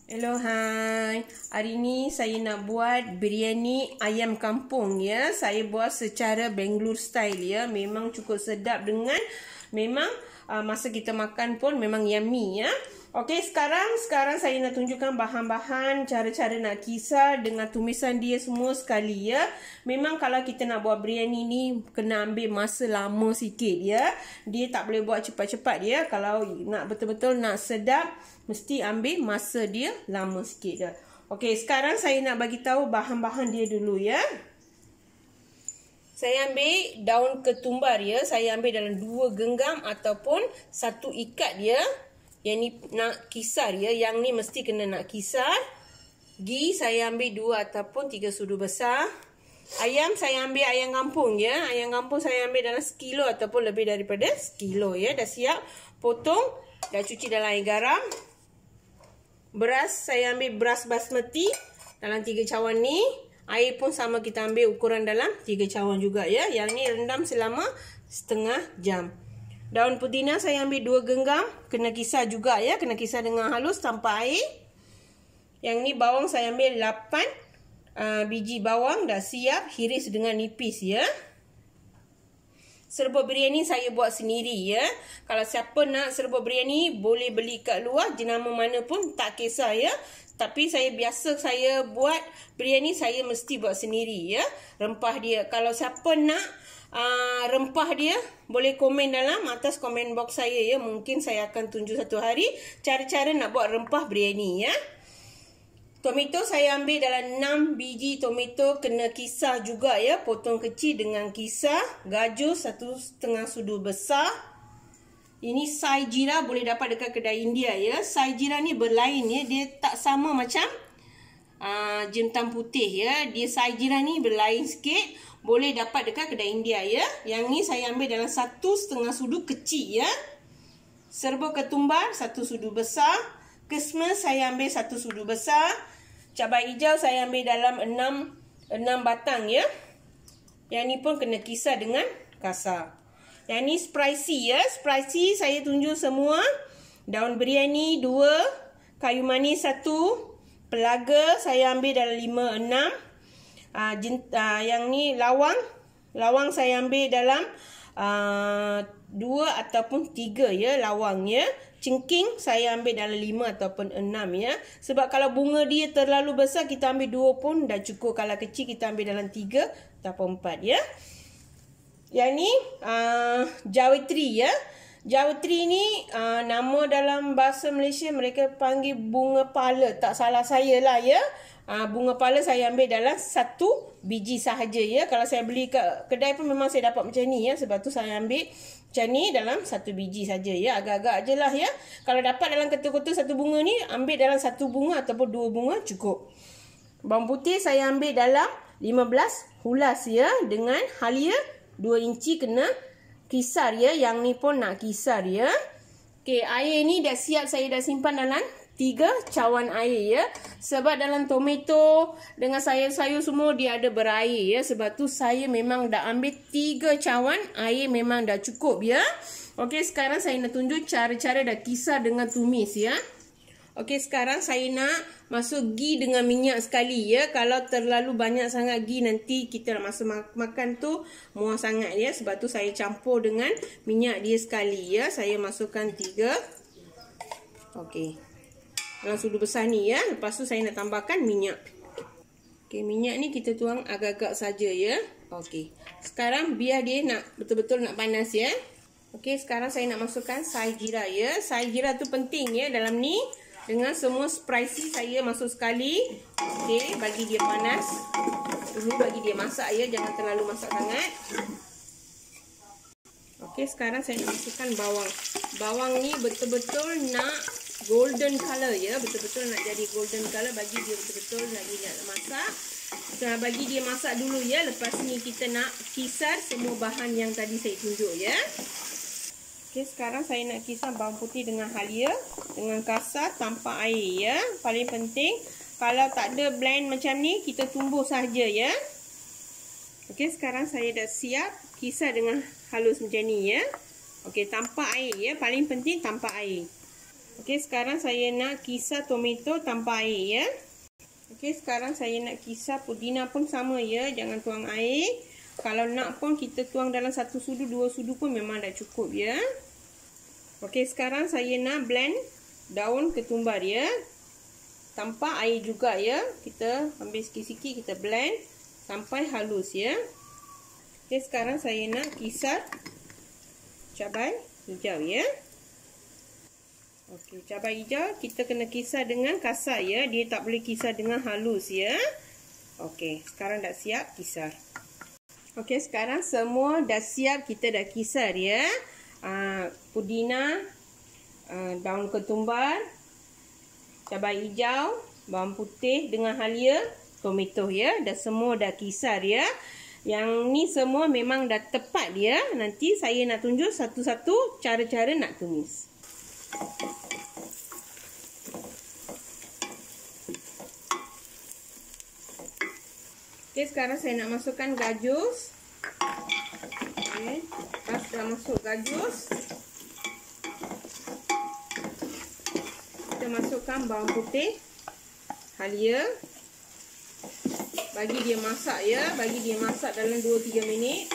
Hello, hai. Hari ni saya nak buat biryani ayam kampung ya. Saya buat secara Bangalore style ya. Memang cukup sedap dengan memang masa kita makan pun memang yummy ya. Okey, sekarang saya nak tunjukkan bahan-bahan, cara-cara nak kisar dengan tumisan dia semua sekali ya. Memang kalau kita nak buat biryani ni kena ambil masa lama sikit ya. Dia tak boleh buat cepat-cepat ya. Kalau nak betul-betul nak sedap, mesti ambil masa dia lama sikit ya. Okey, sekarang saya nak bagi tahu bahan-bahan dia dulu ya. Saya ambil daun ketumbar ya. Saya ambil dalam 2 genggam ataupun 1 ikat ya. Yang ni nak kisar ya. Yang ni mesti kena nak kisar. Ghee saya ambil 2 ataupun 3 sudu besar. Ayam saya ambil ayam kampung ya. Ayam kampung saya ambil dalam 1 kilo ataupun lebih daripada 1 kilo ya. Dah siap potong. Dah cuci dalam air garam. Beras saya ambil beras basmati dalam 3 cawan ni. Air pun sama, kita ambil ukuran dalam 3 cawan juga ya. Yang ni rendam selama setengah jam. Daun pudina saya ambil 2 genggam. Kena kisar juga ya. Kena kisar dengan halus tanpa air. Yang ni bawang saya ambil 8 biji bawang. Dah siap. Hiris dengan nipis ya. Serbuk biryani saya buat sendiri ya. Kalau siapa nak serbuk biryani boleh beli kat luar. Jenama mana pun tak kisah ya. Tapi saya buat biryani saya mesti buat sendiri ya. Rempah dia. Kalau siapa nak rempah dia boleh komen dalam atas komen box saya ya. Mungkin saya akan tunjuk satu hari cara-cara nak buat rempah biryani ya. Tomato saya ambil dalam 6 biji tomato, kena kisar juga ya. Potong kecil dengan kisar. Gajus 1,5 sudu besar. Ini sai jira boleh dapat dekat kedai India ya. Sai jira ni berlain ya. Dia tak sama macam jintan putih ya. Dia sai jira ni berlain sikit. Boleh dapat dekat kedai India ya. Yang ni saya ambil dalam 1,5 sudu kecil ya. Serbuk ketumbar 1 sudu besar. Kismis saya ambil 1 sudu besar. Cabai hijau saya ambil dalam 6 batang ya. Yang ni pun kena kisar dengan kasar. Yang ni spicy ya. Spicy saya tunjuk semua. Daun biryani 2. Kayu manis 1. Pelaga saya ambil dalam 5-6. Yang ni lawang. Lawang saya ambil dalam 2 ataupun 3 ya lawang ya. Cengking saya ambil dalam 5 ataupun 6 ya. Sebab kalau bunga dia terlalu besar kita ambil 2 pun dah cukup. Kalau kecil kita ambil dalam 3 ataupun 4 ya. Yang ni jawitri ya. Jawitri ni nama dalam bahasa Malaysia mereka panggil bunga pala. Tak salah saya lah ya. Bunga pala saya ambil dalam 1 biji sahaja ya. Kalau saya beli kat kedai pun memang saya dapat macam ni ya. Sebab tu saya ambil macam ni dalam 1 biji saja ya. Agak-agak je lah ya. Kalau dapat dalam ketul-ketul 1 bunga ni, ambil dalam 1 bunga ataupun 2 bunga cukup. Bawang putih saya ambil dalam 15 hulas ya. Dengan halia 2 inci kena kisar ya. Yang ni pun nak kisar ya. Okey, air ni dah siap, saya dah simpan dalam 3 cawan air ya. Sebab dalam tomato dengan sayur-sayur semua dia ada berair ya. Sebab tu saya memang dah ambil 3 cawan air, memang dah cukup ya. Okey, sekarang saya nak tunjuk cara-cara dah kisar dengan tumis ya. Okey, sekarang saya nak masuk ghee dengan minyak sekali ya. Kalau terlalu banyak sangat ghee nanti kita nak masuk makan tu muah sangat ya. Sebab tu saya campur dengan minyak dia sekali ya. Saya masukkan 3. Okey. Dalam sudu besar ni ya. Lepas tu saya nak tambahkan minyak. Okey, minyak ni kita tuang agak-agak saja ya. Okey. Sekarang biar dia nak betul-betul nak panas ya. Okey, sekarang saya nak masukkan sai jira ya. Sai jira tu penting ya dalam ni. Dengan semua spicy saya masuk sekali. Okey, bagi dia panas. Dulu bagi dia masak ya, jangan terlalu masak sangat. Okey, sekarang saya nak masukkan bawang. Bawang ni betul-betul nak golden color ya. Betul-betul nak jadi golden color. Bagi dia betul-betul lagi nak masak. Kita bagi dia masak dulu ya. Lepas ni kita nak kisar semua bahan yang tadi saya tunjuk ya. Okey, sekarang saya nak kisar bawang putih dengan halia. Dengan kasar tanpa air ya. Paling penting. Kalau tak ada blend macam ni, kita tumbuk saja ya. Okey, sekarang saya dah siap kisar dengan halus macam ni ya. Okey, tanpa air ya. Paling penting tanpa air. Okey, sekarang saya nak kisar tomato tanpa air ya. Okey, sekarang saya nak kisar pudina pun sama ya, jangan tuang air. Kalau nak pun kita tuang dalam 1 sudu, 2 sudu pun memang dah cukup ya. Okey, sekarang saya nak blend daun ketumbar ya. Tanpa air juga ya. Kita ambil sikit-sikit, kita blend sampai halus ya. Okey, sekarang saya nak kisar cabai hijau ya. Okey, cabai hijau kita kena kisar dengan kasar ya. Dia tak boleh kisar dengan halus ya. Okey, sekarang dah siap kisar. Okey, sekarang semua dah siap, kita dah kisar ya. Pudina, daun ketumbar, cabai hijau, bawang putih dengan halia, tomato ya. Dah semua dah kisar ya. Yang ni semua memang dah tepat ya. Nanti saya nak tunjuk satu-satu cara-cara nak tumis. Okey, sekarang saya nak masukkan gajus. Okey, lepas dah masuk gajus, kita masukkan bawang putih, halia. Bagi dia masak ya, bagi dia masak dalam 2-3 minit.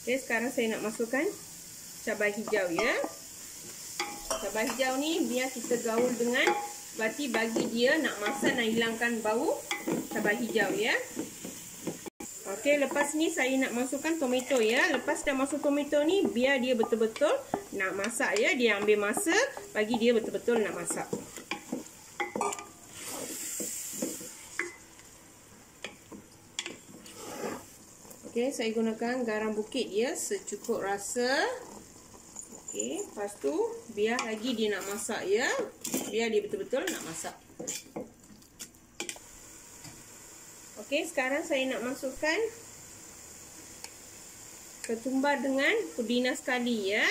Okey, sekarang saya nak masukkan cabai hijau ya. Cabai hijau ni biar kita gaul dengan berarti bagi dia nak masak, nak hilangkan bau cabai hijau ya. Okey, lepas ni saya nak masukkan tomato ya. Lepas dah masuk tomato ni, biar dia betul-betul nak masak ya. Dia ambil masa, bagi dia betul-betul nak masak. Okey, saya gunakan garam bukit ya, secukup rasa. Okey, lepas tu biar lagi dia nak masak ya. Biar dia betul-betul nak masak. Okey, sekarang saya nak masukkan ketumbar dengan pudina sekali ya.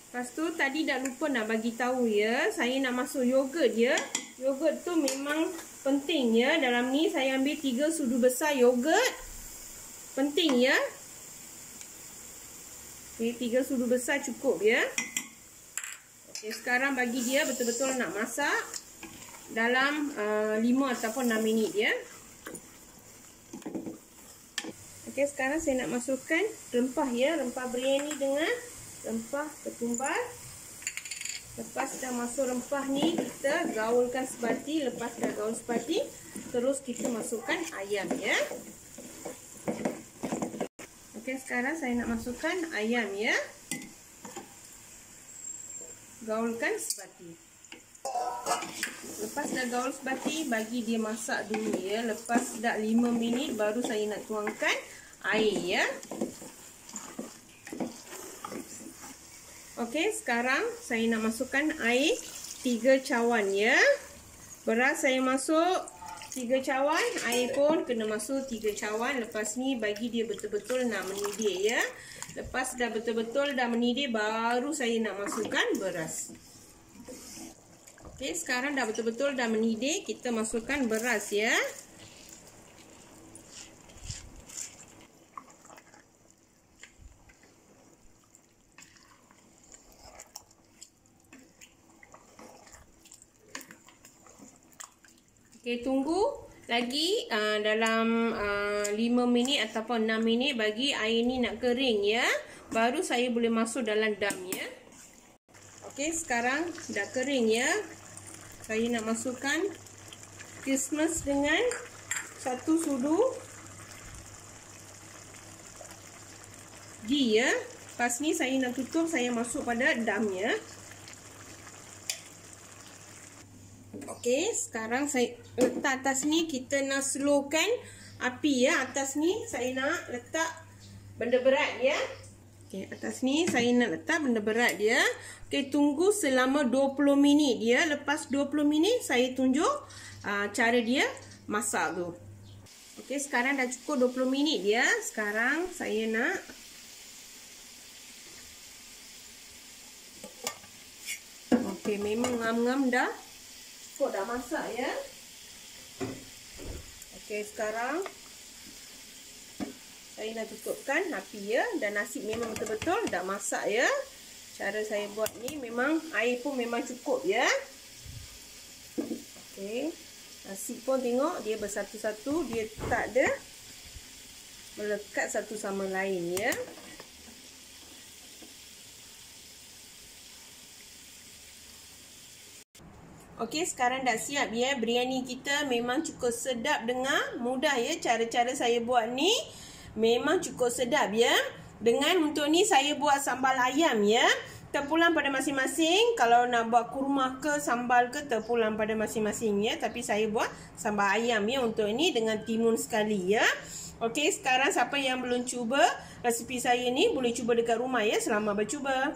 Lepas tu tadi dah lupa nak bagi tahu ya, saya nak masuk yogurt ya. Yogurt tu memang penting ya. Dalam ni saya ambil 3 sudu besar yogurt. Penting ya. Okey, 3 sudu besar cukup ya. Okey, sekarang bagi dia betul-betul nak masak dalam 5 ataupun 6 minit ya. Okey, sekarang saya nak masukkan rempah ya, rempah biryani dengan rempah ketumbar. Lepas dah masuk rempah ni, kita gaulkan sebati. Lepas dah gaul sebati, terus kita masukkan ayam ya. Okey, sekarang saya nak masukkan ayam ya. Gaulkan sebati. Lepas dah gaul sebati, bagi dia masak dulu ya. Lepas dah 5 minit baru saya nak tuangkan air ya. Okey, sekarang saya nak masukkan air 3 cawan ya. Beras saya masuk 3 cawan, air pun kena masuk 3 cawan. Lepas ni bagi dia betul-betul nak mendidih ya. Lepas dah betul-betul dah mendidih, baru saya nak masukkan beras. Okey, sekarang dah betul-betul dah mendidih, kita masukkan beras ya. Okey, tunggu lagi dalam 5 minit ataupun 6 minit bagi air ni nak kering ya. Baru saya boleh masuk dalam dam ya. Okey, sekarang dah kering ya. Saya nak masukkan kismis dengan 1 sudu ghee ya. Lepas ni saya nak tutup, saya masuk pada dam ya. Okey, sekarang saya letak atas ni, kita nak slowkan api ya. Atas ni saya nak letak benda berat ya. Okey, atas ni saya nak letak benda berat dia. Okey, tunggu selama 20 minit dia. Lepas 20 minit saya tunjuk cara dia masak tu. Okey, sekarang dah cukup 20 minit dia. Sekarang saya nak okey, memang ngam-ngam dah. Cukup dah masak ya. Okey, sekarang Saya nak tutupkan api ya. Dan nasi memang betul-betul dah masak ya. Cara saya buat ni memang air pun memang cukup ya. Okey. Nasi pun tengok dia bersatu-satu, dia tak ada melekat satu sama lain ya. Okey, sekarang dah siap ya. Biryani kita memang cukup sedap dengan mudah ya. Cara-cara saya buat ni memang cukup sedap ya. Dengan untuk ni saya buat sambal ayam ya. Terpulang pada masing-masing. Kalau nak buat kurma ke sambal ke terpulang pada masing-masing ya. Tapi saya buat sambal ayam ya untuk ni dengan timun sekali ya. Okey, sekarang siapa yang belum cuba resipi saya ni boleh cuba dekat rumah ya. Selamat bercuba.